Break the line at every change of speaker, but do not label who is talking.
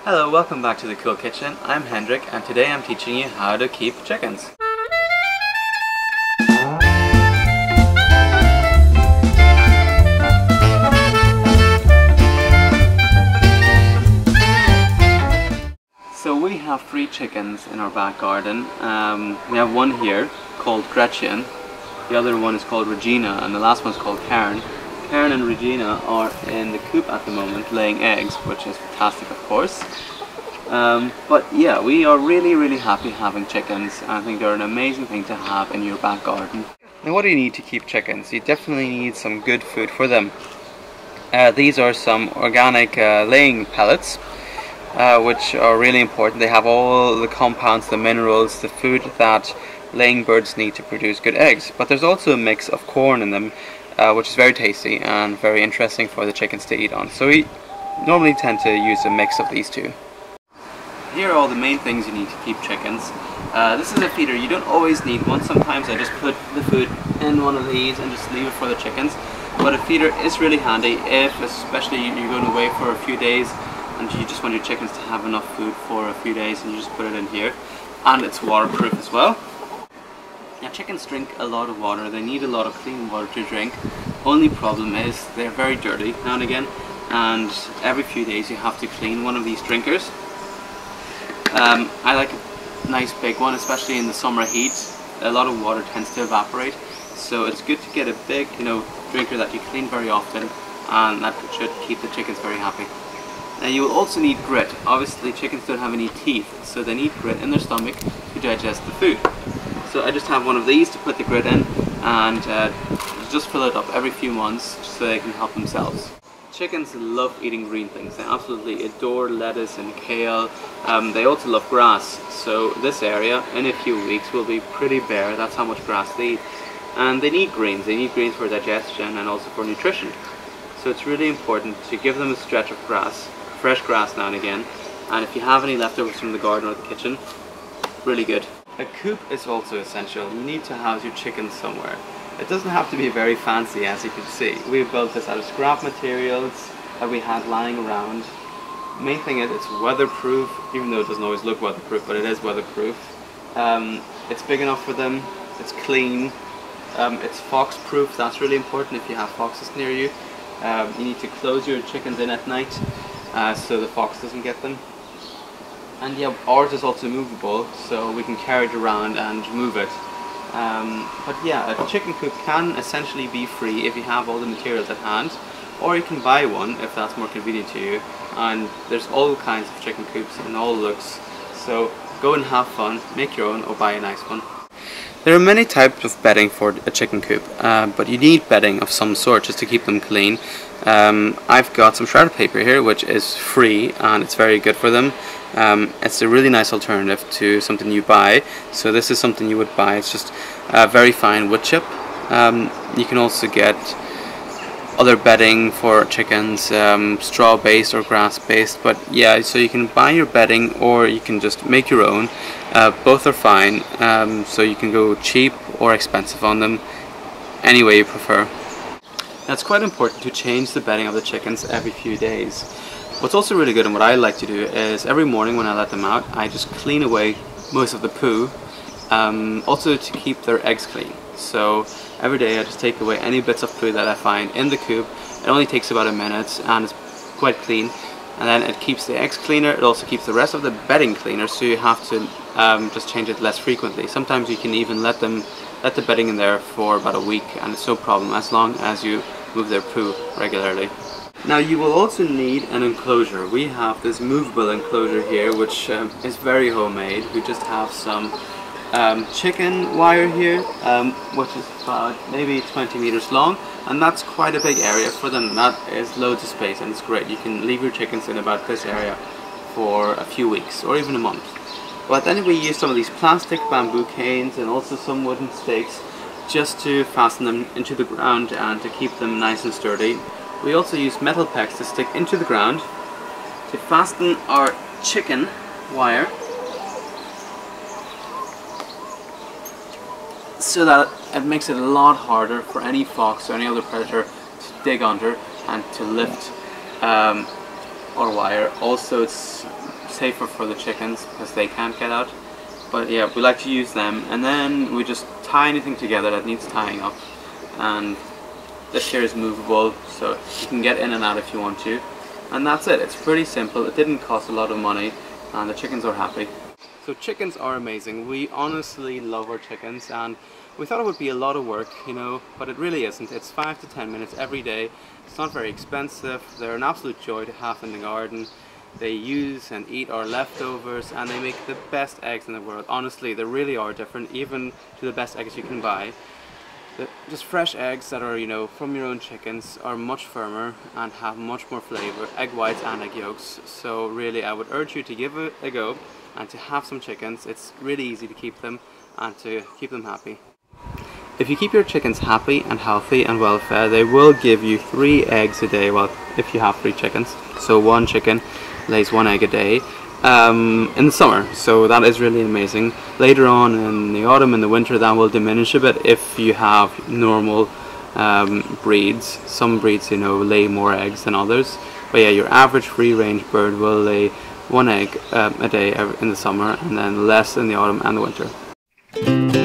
Hello, welcome back to the Cool Kitchen. I'm Hendrik and today I'm teaching you how to keep chickens. So we have 3 chickens in our back garden. We have one here called Gretchen, the other one is called Regina, and the last one is called Karen. Karen and Regina are in the coop at the moment laying eggs, which is fantastic of course. But yeah, we are really happy having chickens. I think they're an amazing thing to have in your back garden. Now what do you need to keep chickens? You definitely need some good food for them. These are some organic laying pellets, which are really important. They have all the compounds, the minerals, the food that laying birds need to produce good eggs. But there's also a mix of corn in them, which is very tasty and very interesting for the chickens to eat on. So we normally tend to use a mix of these two. Here are all the main things you need to keep chickens. This is a feeder. You don't always need one. Sometimes I just put the food in one of these and just leave it for the chickens. But a feeder is really handy if, especially you're going away for a few days and you just want your chickens to have enough food for a few days, and you just put it in here. And it's waterproof as well. Now chickens drink a lot of water. They need a lot of clean water to drink. Only problem is they're very dirty now and again, and every few days you have to clean one of these drinkers. I like a nice big one, especially in the summer heat. A lot of water tends to evaporate, so it's good to get a big, drinker that you clean very often, and that should keep the chickens very happy. Now you will also need grit. Obviously chickens don't have any teeth, so they need grit in their stomach to digest the food. So I just have one of these to put the grit in, and just fill it up every few months so they can help themselves. Chickens love eating green things. They absolutely adore lettuce and kale. They also love grass. So this area in a few weeks will be pretty bare. That's how much grass they eat. And they need greens. They need greens for digestion and also for nutrition. So it's really important to give them a stretch of grass, fresh grass now and again. And if you have any leftovers from the garden or the kitchen, really good. A coop is also essential. You need to house your chickens somewhere. It doesn't have to be very fancy, as you can see. We built this out of scrap materials that we had lying around. The main thing is it's weatherproof, even though it doesn't always look weatherproof, but it is weatherproof. It's big enough for them, it's clean, it's fox proof. That's really important if you have foxes near you. You need to close your chickens in at night so the fox doesn't get them. And yeah, ours is also movable, so we can carry it around and move it. But yeah, a chicken coop can essentially be free if you have all the materials at hand, or you can buy one if that's more convenient to you. And there's all kinds of chicken coops in all looks, so go and have fun, make your own or buy a nice one. There are many types of bedding for a chicken coop, but you need bedding of some sort just to keep them clean. I've got some shredded paper here, which is free and it's very good for them. It's a really nice alternative to something you buy, so this is something you would buy. It's just very fine wood chip. You can also get other bedding for chickens, straw based or grass based, but yeah, so you can buy your bedding or you can just make your own. Both are fine, so you can go cheap or expensive on them, any way you prefer. Now it's quite important to change the bedding of the chickens every few days. What's also really good and what I like to do is every morning when I let them out, I just clean away most of the poo, also to keep their eggs clean. So every day I just take away any bits of poo that I find in the coop. It only takes about a minute and it's quite clean, and then it keeps the eggs cleaner. It also keeps the rest of the bedding cleaner, so you have to just change it less frequently. Sometimes you can even let the bedding in there for about a week and it's no problem, as long as you move their poo regularly. Now you will also need an enclosure. We have this movable enclosure here, which is very homemade. We just have some chicken wire here, which is about maybe 20 meters long, and that's quite a big area for them. That is loads of space and it's great. You can leave your chickens in about this area for a few weeks or even a month. But then we use some of these plastic bamboo canes and also some wooden stakes just to fasten them into the ground and to keep them nice and sturdy. We also use metal pegs to stick into the ground to fasten our chicken wire so that it makes it a lot harder for any fox or any other predator to dig under and to lift our wire. Also, it's safer for the chickens because they can't get out. But yeah, we like to use them, and then we just tie anything together that needs tying up. And this here is movable, so you can get in and out if you want to. And that's it. It's pretty simple. It didn't cost a lot of money, and the chickens are happy. So chickens are amazing. We honestly love our chickens, and we thought it would be a lot of work, you know, but it really isn't. It's 5 to 10 minutes every day. It's not very expensive. They're an absolute joy to have in the garden. They use and eat our leftovers, and they make the best eggs in the world. Honestly, they really are different, even to the best eggs you can buy. Just fresh eggs that are, you know, from your own chickens are much firmer and have much more flavor, egg whites and egg yolks. So really, I would urge you to give it a go and to have some chickens. It's really easy to keep them and to keep them happy. If you keep your chickens happy and healthy and well fed, they will give you 3 eggs a day. Well, if you have 3 chickens. So 1 chicken lays 1 egg a day in the summer, so that is really amazing. Later on in the autumn and the winter, that will diminish a bit if you have normal breeds. Some breeds, you know, lay more eggs than others, but yeah, your average free range bird will lay 1 egg a day in the summer, and then less in the autumn and the winter.